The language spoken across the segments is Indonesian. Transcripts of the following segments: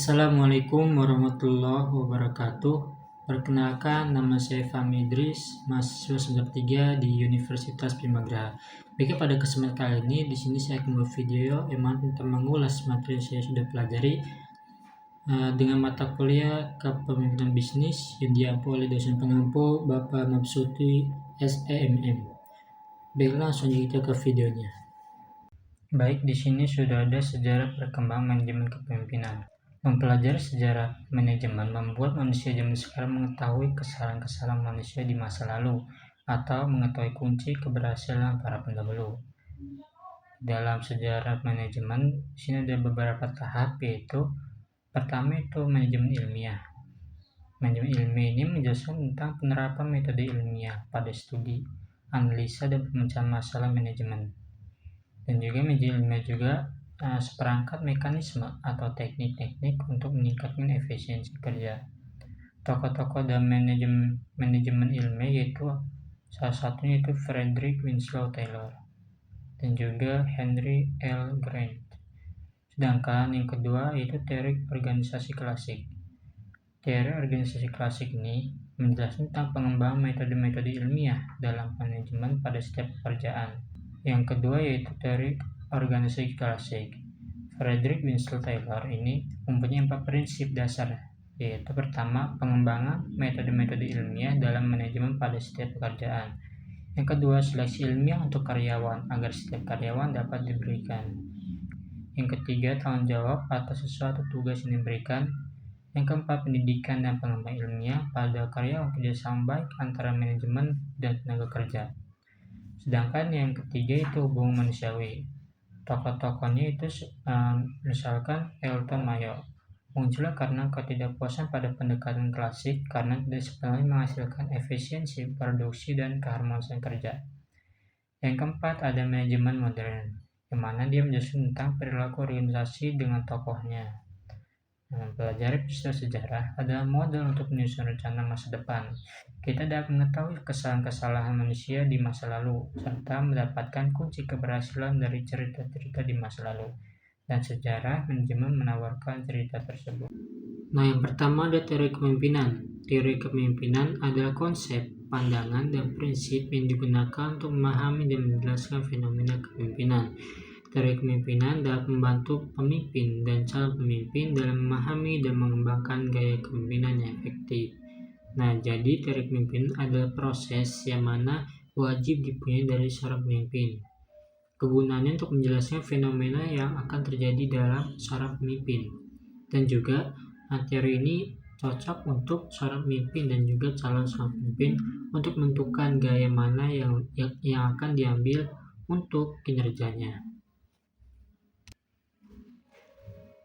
Assalamualaikum warahmatullahi wabarakatuh. Perkenalkan, nama saya Fahmi Idris, mahasiswa semester 3 di Universitas Bhimagraha. Baik, pada kesempatan kali ini di sini saya akan membuat video yang tentang mengulas materi yang saya sudah pelajari dengan mata kuliah Kepemimpinan Bisnis yang diampu oleh dosen pengampu Bapak Mabsuti SEMM. Baik, langsung kita ke videonya. Baik, di sini sudah ada sejarah perkembangan manajemen kepemimpinan. Mempelajari sejarah manajemen membuat manusia zaman sekarang mengetahui kesalahan-kesalahan manusia di masa lalu atau mengetahui kunci keberhasilan para pendahulu. Dalam sejarah manajemen, di sini ada beberapa tahap, yaitu pertama itu manajemen ilmiah. Manajemen ilmiah ini menjelaskan tentang penerapan metode ilmiah pada studi, analisa, dan pemecahan masalah manajemen. Dan juga manajemen ilmiah juga seperangkat mekanisme atau teknik-teknik untuk meningkatkan efisiensi kerja. Tokoh-tokoh dalam manajemen ilmiah yaitu salah satunya itu Frederick Winslow Taylor dan juga Henry L. Grant. Sedangkan yang kedua yaitu teori organisasi klasik. Teori organisasi klasik ini menjelaskan tentang pengembangan metode-metode ilmiah dalam manajemen pada setiap pekerjaan. Yang kedua yaitu teori organisasi klasik. Frederick Winslow Taylor ini mempunyai 4 prinsip dasar, yaitu pertama, pengembangan metode-metode ilmiah dalam manajemen pada setiap pekerjaan. Yang kedua, seleksi ilmiah untuk karyawan agar setiap karyawan dapat diberikan. Yang ketiga, tanggung jawab atas sesuatu tugas yang diberikan. Yang keempat, pendidikan dan pengembangan ilmiah pada karyawan, kerjasama baik antara manajemen dan tenaga kerja. Sedangkan yang ketiga itu hubungan manusiawi. Tokoh-tokohnya itu misalkan Elton Mayo muncul karena ketidakpuasan pada pendekatan klasik karena tidak sepenuhnya menghasilkan efisiensi produksi dan keharmonisan kerja. Yang keempat ada manajemen modern, yang mana dia menjelaskan tentang perilaku organisasi dengan tokohnya. Mempelajari peristiwa sejarah adalah modal untuk menyusun rencana masa depan. Kita dapat mengetahui kesalahan-kesalahan manusia di masa lalu, serta mendapatkan kunci keberhasilan dari cerita-cerita di masa lalu. Dan sejarah manajemen menawarkan cerita tersebut. Nah, yang pertama ada teori kepemimpinan. Teori kepemimpinan adalah konsep, pandangan, dan prinsip yang digunakan untuk memahami dan menjelaskan fenomena kepemimpinan. Teori kepemimpinan dapat membantu pemimpin dan calon pemimpin dalam memahami dan mengembangkan gaya kepemimpinan yang efektif. Nah, jadi teori kepemimpinan adalah proses yang mana wajib dipunyai dari seorang pemimpin. Kegunaannya untuk menjelaskan fenomena yang akan terjadi dalam seorang pemimpin. Dan juga teori ini cocok untuk seorang pemimpin dan juga calon seorang pemimpin untuk menentukan gaya mana yang akan diambil untuk kinerjanya.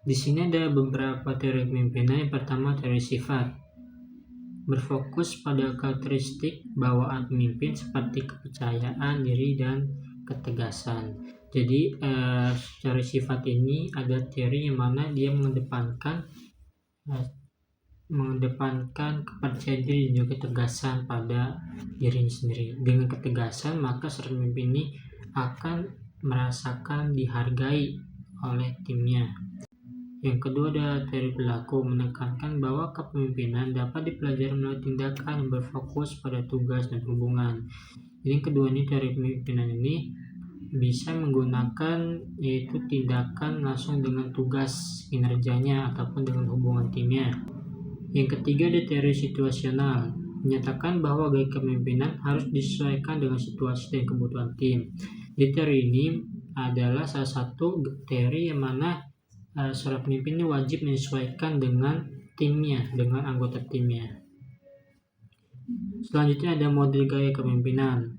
Di sini ada beberapa teori kepemimpinan. Yang pertama, teori sifat. Berfokus pada karakteristik bawaan pemimpin seperti kepercayaan diri dan ketegasan. Jadi teori sifat ini ada teori yang mana dia mengedepankan kepercayaan diri dan juga ketegasan pada dirinya sendiri. Dengan ketegasan maka seorang pemimpin ini akan merasakan dihargai oleh timnya. Yang kedua ada teori perilaku, menekankan bahwa kepemimpinan dapat dipelajari melalui tindakan yang berfokus pada tugas dan hubungan. Jadi yang kedua ini teori kepemimpinan ini bisa menggunakan yaitu tindakan langsung dengan tugas kinerjanya ataupun dengan hubungan timnya. Yang ketiga ada teori situasional, menyatakan bahwa gaya kepemimpinan harus disesuaikan dengan situasi dan kebutuhan tim. Di teori ini adalah salah satu teori yang mana seorang pemimpin ini wajib menyesuaikan dengan timnya, dengan anggota timnya. Selanjutnya ada model gaya kepemimpinan.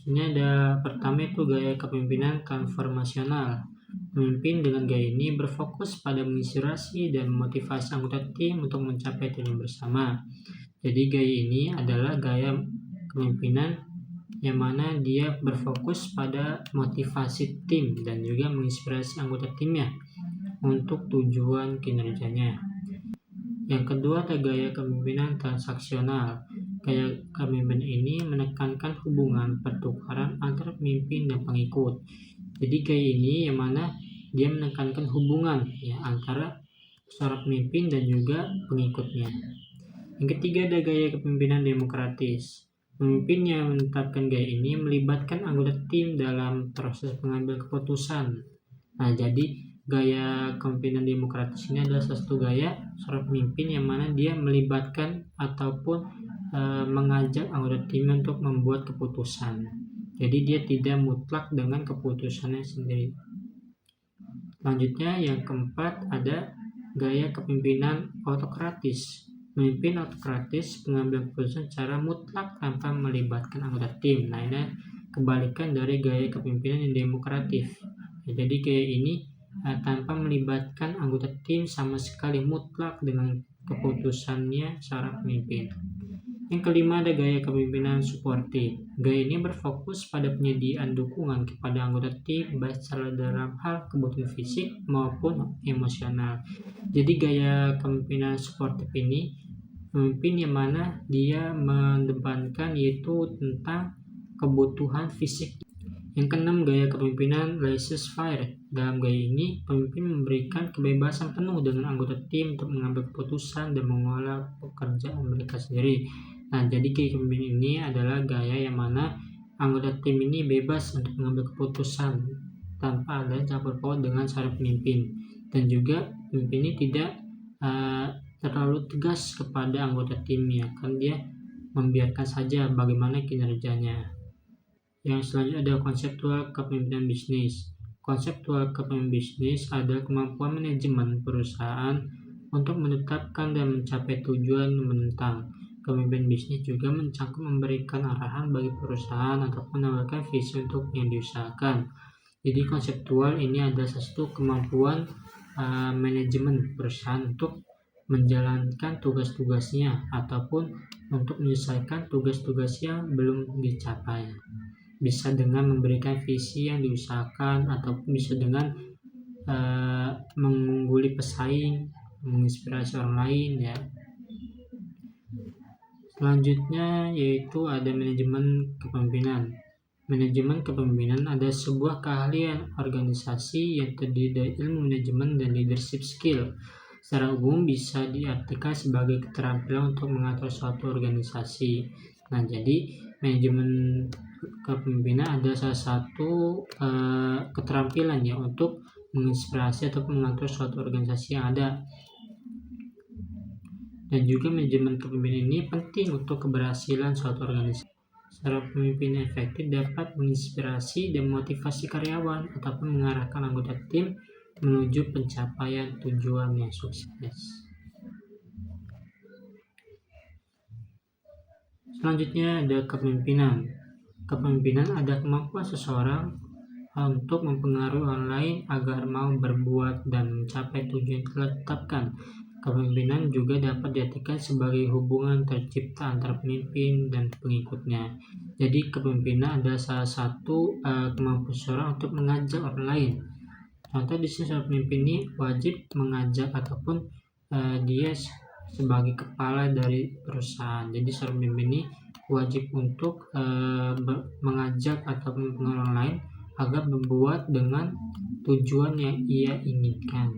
Ini ada pertama itu gaya kepemimpinan transformasional. Pemimpin dengan gaya ini berfokus pada menginspirasi dan memotivasi anggota tim untuk mencapai tujuan bersama. Jadi gaya ini adalah gaya kepemimpinan yang mana dia berfokus pada motivasi tim dan juga menginspirasi anggota timnya untuk tujuan kinerjanya. Yang kedua ada gaya kepemimpinan transaksional. Gaya kepemimpinan ini menekankan hubungan pertukaran antara pemimpin dan pengikut. Jadi gaya ini yang mana dia menekankan hubungan antara seorang pemimpin dan juga pengikutnya. Yang ketiga ada gaya kepemimpinan demokratis. Pemimpin yang menetapkan gaya ini melibatkan anggota tim dalam proses pengambil keputusan. Nah, jadi gaya kepemimpinan demokratis ini adalah satu gaya seorang pemimpin yang mana dia melibatkan ataupun mengajak anggota tim untuk membuat keputusan. Jadi dia tidak mutlak dengan keputusannya sendiri. Selanjutnya yang keempat ada gaya kepemimpinan autokratis. Pemimpin autokratis mengambil keputusan secara mutlak tanpa melibatkan anggota tim. Nah, ini kebalikan dari gaya kepemimpinan yang demokratif. Jadi gaya ini tanpa melibatkan anggota tim sama sekali, mutlak dengan keputusannya seorang pemimpin. Yang kelima ada gaya kepemimpinan suportif. Gaya ini berfokus pada penyediaan dukungan kepada anggota tim baik secara dalam hal kebutuhan fisik maupun emosional. Jadi gaya kepemimpinan suportif ini pemimpin yang mana dia mendepankan yaitu tentang kebutuhan fisik. Yang keenam gaya kepemimpinan laissez-faire. Dalam gaya ini pemimpin memberikan kebebasan penuh dengan anggota tim untuk mengambil keputusan dan mengelola pekerjaan mereka sendiri. Nah, jadi gaya kepemimpinan ini adalah gaya yang mana anggota tim ini bebas untuk mengambil keputusan tanpa ada campur paut dengan seorang pemimpin, dan juga pemimpin ini tidak terlalu tegas kepada anggota timnya, kan dia membiarkan saja bagaimana kinerjanya. Yang selanjutnya ada konseptual kepemimpinan bisnis. Konseptual kepemimpinan bisnis adalah kemampuan manajemen perusahaan untuk menetapkan dan mencapai tujuan menentang. Kepemimpinan bisnis juga mencakup memberikan arahan bagi perusahaan ataupun menawarkan visi untuk yang diusahakan. Jadi konseptual ini adalah satu kemampuan manajemen perusahaan untuk menjalankan tugas-tugasnya ataupun untuk menyelesaikan tugas-tugas yang belum dicapai. Bisa dengan memberikan visi yang diusahakan ataupun bisa dengan mengungguli pesaing, menginspirasi orang lain ya. Selanjutnya yaitu ada manajemen kepemimpinan. Manajemen kepemimpinan adalah sebuah keahlian organisasi yang terdiri dari ilmu manajemen dan leadership skill. Secara umum bisa diartikan sebagai keterampilan untuk mengatur suatu organisasi. Nah, jadi manajemen kepemimpinan adalah salah satu keterampilan ya untuk menginspirasi atau mengatur suatu organisasi yang ada. Dan juga manajemen kepemimpinan ini penting untuk keberhasilan suatu organisasi. Seorang pemimpin yang efektif dapat menginspirasi dan memotivasi karyawan ataupun mengarahkan anggota tim menuju pencapaian tujuan yang sukses. Selanjutnya ada kepemimpinan. Kepemimpinan adalah kemampuan seseorang untuk mempengaruhi orang lain agar mau berbuat dan mencapai tujuan yang telah ditetapkan. Kepemimpinan juga dapat diartikan sebagai hubungan tercipta antara pemimpin dan pengikutnya. Jadi kepemimpinan adalah salah satu kemampuan seseorang untuk mengajak orang lain. Contoh di sini seorang pemimpin ini wajib mengajak ataupun dia sebagai kepala dari perusahaan. Jadi seorang pemimpin ini wajib untuk mengajak ataupun mempengaruhi orang lain agar berbuat dengan tujuan yang ia inginkan.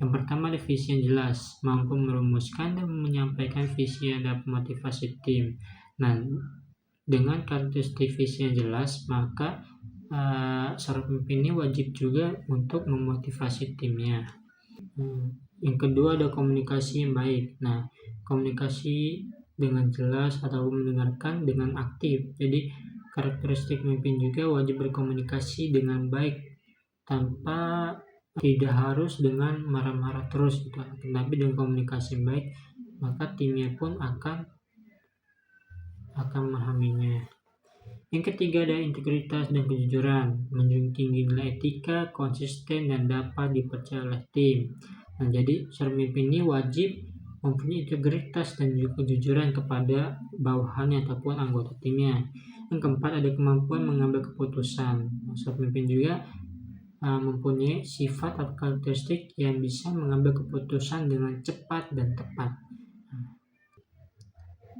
Yang pertama ada visi yang jelas, mampu merumuskan dan menyampaikan visi yang dapat memotivasi tim. Nah, dengan karakteristik visi yang jelas, maka seorang pemimpin ini wajib juga untuk memotivasi timnya. Yang kedua ada komunikasi yang baik. Nah, komunikasi dengan jelas atau mendengarkan dengan aktif. Jadi karakteristik pemimpin juga wajib berkomunikasi dengan baik tanpa tidak harus dengan marah-marah terus gitu. Tapi dengan komunikasi yang baik maka timnya pun akan memahaminya. Yang ketiga ada integritas dan kejujuran, menjunjung tinggi nilai etika, konsisten dan dapat dipercaya oleh tim. Nah, jadi seorang pemimpin ini wajib mempunyai integritas dan juga kejujuran kepada bawahannya ataupun anggota timnya. Yang keempat ada kemampuan mengambil keputusan. Seorang pemimpin juga mempunyai sifat atau karakteristik yang bisa mengambil keputusan dengan cepat dan tepat.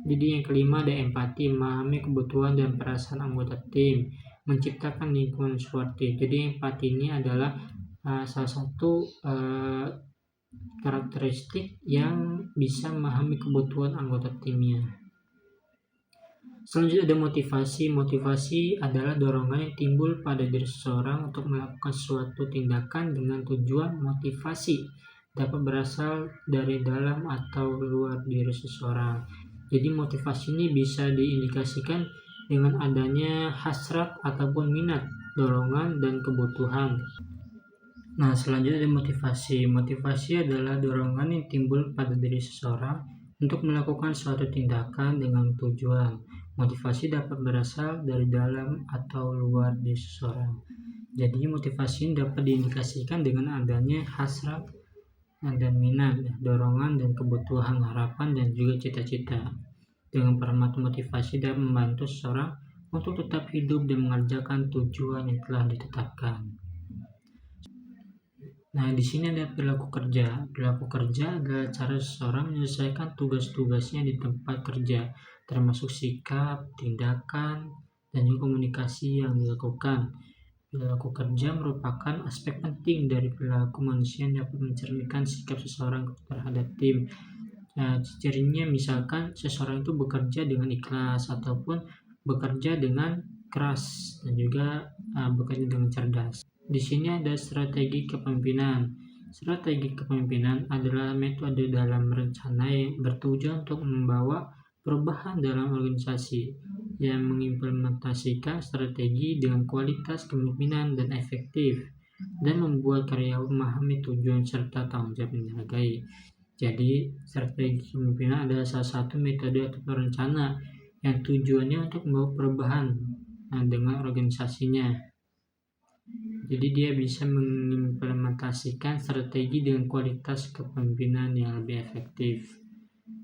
Jadi yang kelima ada empati, memahami kebutuhan dan perasaan anggota tim, menciptakan lingkungan suportif. Jadi empati ini adalah salah satu karakteristik yang bisa memahami kebutuhan anggota timnya. Selanjutnya ada motivasi. Motivasi adalah dorongan yang timbul pada diri seseorang untuk melakukan suatu tindakan dengan tujuan. Motivasi dapat berasal dari dalam atau luar diri seseorang. Jadi motivasi ini bisa diindikasikan dengan adanya hasrat ataupun minat, dorongan, dan kebutuhan. Nah, selanjutnya ada motivasi. Motivasi adalah dorongan yang timbul pada diri seseorang untuk melakukan suatu tindakan dengan tujuan. Motivasi dapat berasal dari dalam atau luar diri seseorang. Jadi motivasi dapat diindikasikan dengan adanya hasrat dan minat, dorongan dan kebutuhan, harapan dan juga cita-cita. Dengan format motivasi dapat membantu seseorang untuk tetap hidup dan mengerjakan tujuan yang telah ditetapkan. Nah, di sini ada perilaku kerja. Perilaku kerja adalah cara seseorang menyelesaikan tugas-tugasnya di tempat kerja, termasuk sikap, tindakan, dan juga komunikasi yang dilakukan. Perilaku kerja merupakan aspek penting dari perilaku manusia yang dapat mencerminkan sikap seseorang terhadap tim. Nah, cirinya misalkan seseorang itu bekerja dengan ikhlas ataupun bekerja dengan keras dan juga bekerja dengan cerdas. Di sini ada strategi kepemimpinan. Strategi kepemimpinan adalah metode dalam rencana yang bertujuan untuk membawa perubahan dalam organisasi yang mengimplementasikan strategi dengan kualitas kepemimpinan dan efektif dan membuat karyawan memahami tujuan serta tanggung jawab yang dihargai. Jadi, strategi kepemimpinan adalah salah satu metode atau rencana yang tujuannya untuk membawa perubahan dengan organisasinya. Jadi dia bisa mengimplementasikan strategi dengan kualitas kepemimpinan yang lebih efektif.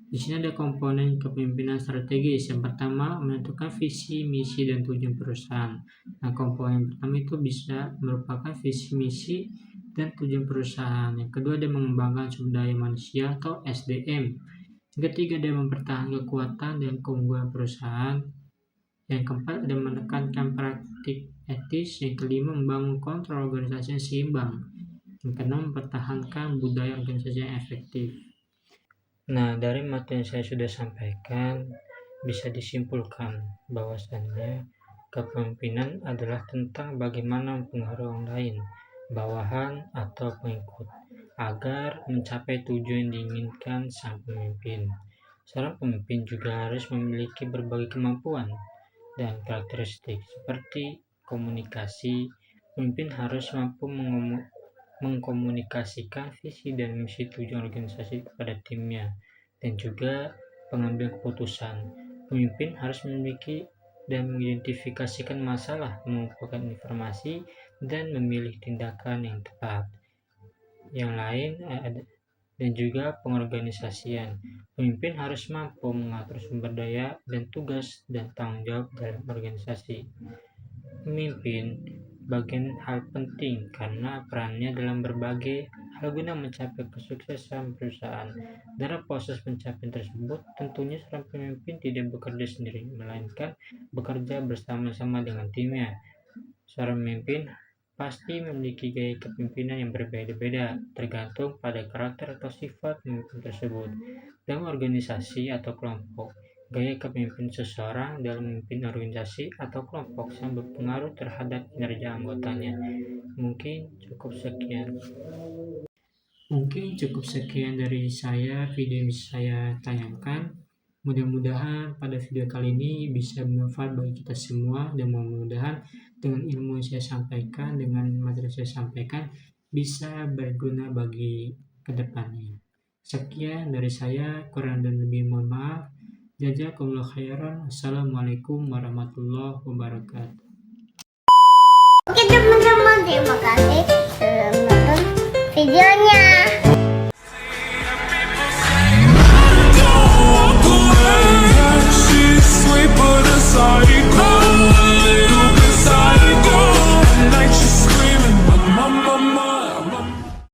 Di sini ada komponen kepemimpinan strategis. Yang pertama, menentukan visi, misi, dan tujuan perusahaan. Nah, komponen pertama itu bisa merupakan visi, misi, dan tujuan perusahaan. Yang kedua, ada mengembangkan sumber daya manusia atau SDM. Yang ketiga, ada mempertahankan kekuatan dan keunggulan perusahaan. Yang keempat, ada menekankan praktik etis. Yang kelima, membangun kontrol organisasi yang seimbang. Yang keenam, mempertahankan budaya organisasi yang efektif. Nah, dari materi yang saya sudah sampaikan, bisa disimpulkan bahwasannya kepemimpinan adalah tentang bagaimana mempengaruhi orang lain, bawahan atau pengikut, agar mencapai tujuan yang diinginkan sang pemimpin. Seorang pemimpin juga harus memiliki berbagai kemampuan dan karakteristik seperti komunikasi. Pemimpin harus mampu mengkomunikasikan visi dan misi tujuan organisasi kepada timnya, dan juga pengambilan keputusan. Pemimpin harus memiliki dan mengidentifikasikan masalah, mengumpulkan informasi, dan memilih tindakan yang tepat. Yang lain dan juga pengorganisasian. Pemimpin harus mampu mengatur sumber daya dan tugas dan tanggung jawab dalam organisasi. Pemimpin bagian hal penting karena perannya dalam berbagai hal guna mencapai kesuksesan perusahaan. Dalam proses pencapaian tersebut, tentunya seorang pemimpin tidak bekerja sendiri, melainkan bekerja bersama-sama dengan timnya. Seorang pemimpin pasti memiliki gaya kepemimpinan yang berbeda-beda, tergantung pada karakter atau sifat pemimpin tersebut. Dalam organisasi atau kelompok, gaya kepemimpinan seseorang dalam memimpin organisasi atau kelompok sangat berpengaruh terhadap kinerja anggotanya. Mungkin cukup sekian dari saya video yang saya tayangkan. Mudah-mudahan pada video kali ini bisa bermanfaat bagi kita semua, dan mudah-mudahan dengan ilmu yang saya sampaikan, dengan materi yang saya sampaikan, bisa berguna bagi kedepannya. Sekian dari saya, kurang dan lebih mohon maaf. Jazakumullah khairan. Assalamualaikum warahmatullahi wabarakatuh.